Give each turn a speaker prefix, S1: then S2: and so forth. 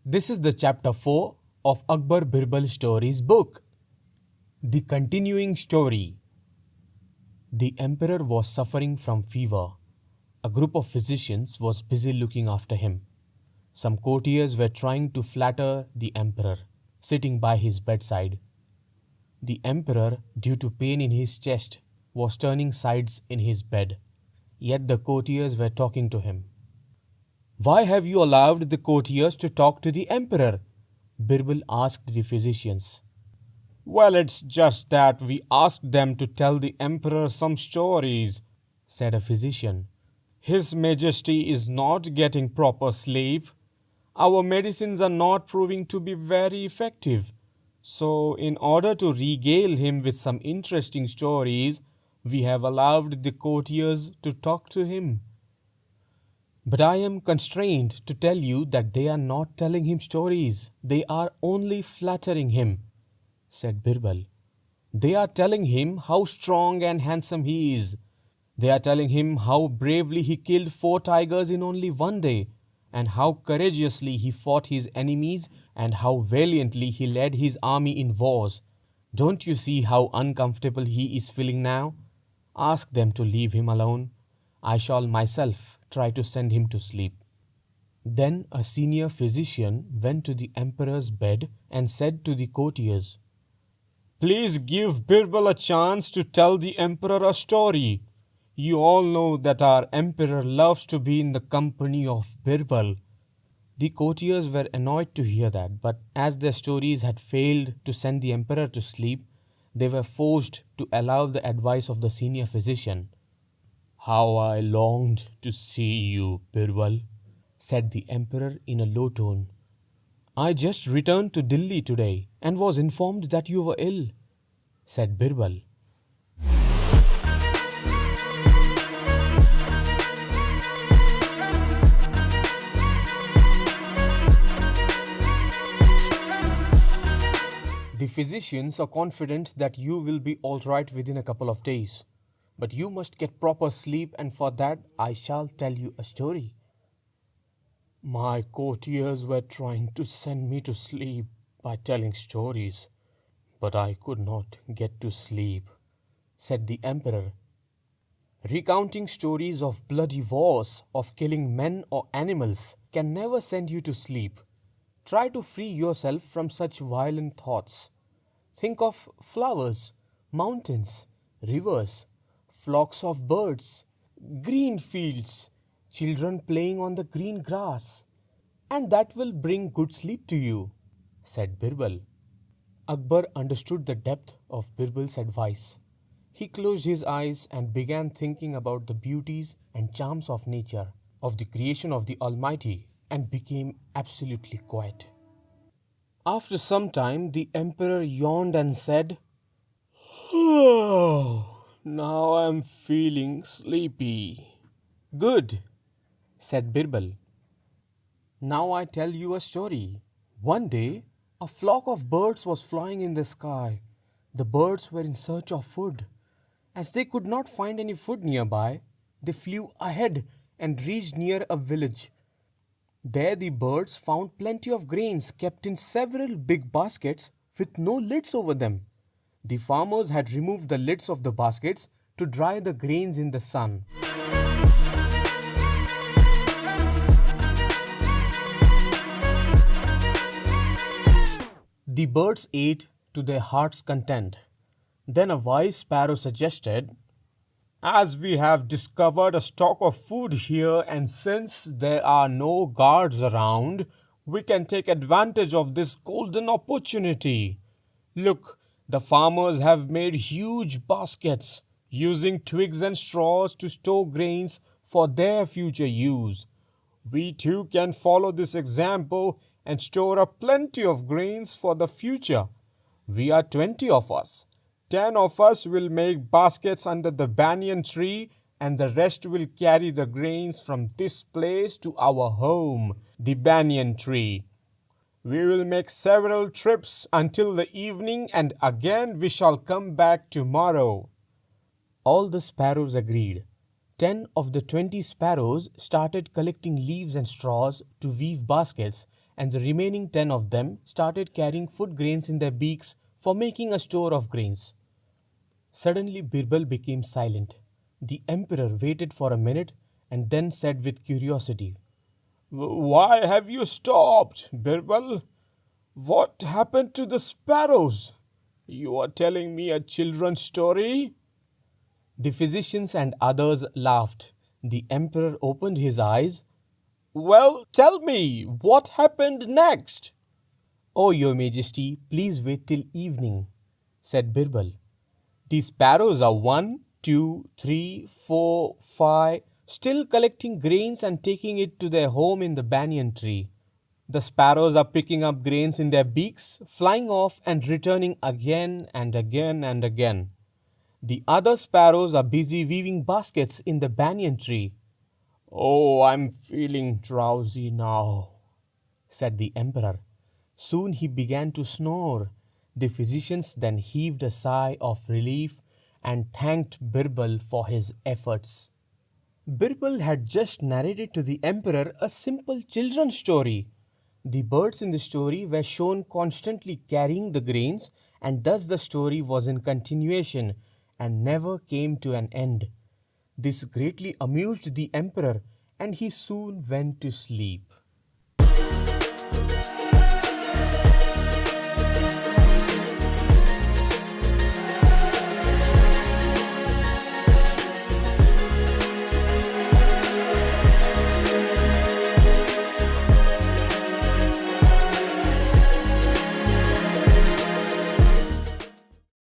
S1: This is the chapter 4 of Akbar Birbal stories book. The continuing story. The emperor was suffering from fever. A group of physicians was busy looking after him. Some courtiers were trying to flatter the emperor, sitting by his bedside. The emperor, due to pain in his chest, was turning sides in his bed. Yet the courtiers were talking to him. "Why have you allowed the courtiers to talk to the emperor?" Birbal asked the physicians.
S2: "Well, it's just that we asked them to tell the emperor some stories,"
S1: said a physician.
S2: "His Majesty is not getting proper sleep. Our medicines are not proving to be very effective. So, in order to regale him with some interesting stories, we have allowed the courtiers to talk to him."
S1: "But I am constrained to tell you that they are not telling him stories. They are only flattering him," said Birbal. "They are telling him how strong and handsome he is. They are telling him how bravely he killed 4 tigers in only one day, and how courageously he fought his enemies, and how valiantly he led his army in wars. Don't you see how uncomfortable he is feeling now? Ask them to leave him alone. I shall myself try to send him to sleep." Then a senior physician went to the emperor's bed and said to the courtiers,
S2: "Please give Birbal a chance to tell the emperor a story. You all know that our emperor loves to be in the company of Birbal."
S1: The courtiers were annoyed to hear that, but as their stories had failed to send the emperor to sleep, they were forced to allow the advice of the senior physician.
S2: "How I longed to see you, Birbal,"
S1: said the emperor in a low tone. "I just returned to Delhi today and was informed that you were ill," said Birbal. "The physicians are confident that you will be all right within a couple of days. But you must get proper sleep, and for that I shall tell you a story."
S2: "My courtiers were trying to send me to sleep by telling stories, but I could not get to sleep,"
S1: said the emperor. "Recounting stories of bloody wars, of killing men or animals, can never send you to sleep. Try to free yourself from such violent thoughts. Think of flowers, mountains, rivers, flocks of birds, green fields, children playing on the green grass, and that will bring good sleep to you," said Birbal. Akbar understood the depth of Birbal's advice. He closed his eyes and began thinking about the beauties and charms of nature, of the creation of the Almighty, and became absolutely quiet. After some time, the emperor yawned and said,
S2: "Oh, now I am feeling sleepy."
S1: "Good," said Birbal. "Now I tell you a story. One day, a flock of birds was flying in the sky. The birds were in search of food. As they could not find any food nearby, they flew ahead and reached near a village. There the birds found plenty of grains kept in several big baskets with no lids over them. The farmers had removed the lids of the baskets to dry the grains in the sun. The birds ate to their heart's content. Then a wise sparrow suggested,
S2: "As we have discovered a stock of food here, and since there are no guards around, we can take advantage of this golden opportunity. Look, the farmers have made huge baskets, using twigs and straws to store grains for their future use. We too can follow this example and store up plenty of grains for the future. We are 20 of us. 10 of us will make baskets under the banyan tree, and the rest will carry the grains from this place to our home, the banyan tree. We will make several trips until the evening, and again we shall come back tomorrow."
S1: All the sparrows agreed. 10 of the 20 sparrows started collecting leaves and straws to weave baskets, and the remaining 10 of them started carrying food grains in their beaks for making a store of grains. Suddenly, Birbal became silent. The emperor waited for a minute and then said with curiosity,
S2: Why have you stopped, Birbal? What happened to the sparrows? You are telling me a children's story?
S1: The physicians and others laughed. The emperor opened his eyes.
S2: Well, tell me, what happened next?
S1: Oh, your majesty, please wait till evening, said Birbal. The sparrows are 1, 2, 3, 4, 5, still collecting grains and taking it to their home in the banyan tree. The sparrows are picking up grains in their beaks, flying off and returning again and again and again. The other sparrows are busy weaving baskets in the banyan tree.
S2: Oh, I'm feeling drowsy now,
S1: said the emperor. Soon he began to snore. The physicians then heaved a sigh of relief and thanked Birbal for his efforts. Birbal had just narrated to the emperor a simple children's story. The birds in the story were shown constantly carrying the grains, and thus the story was in continuation and never came to an end. This greatly amused the emperor, and he soon went to sleep.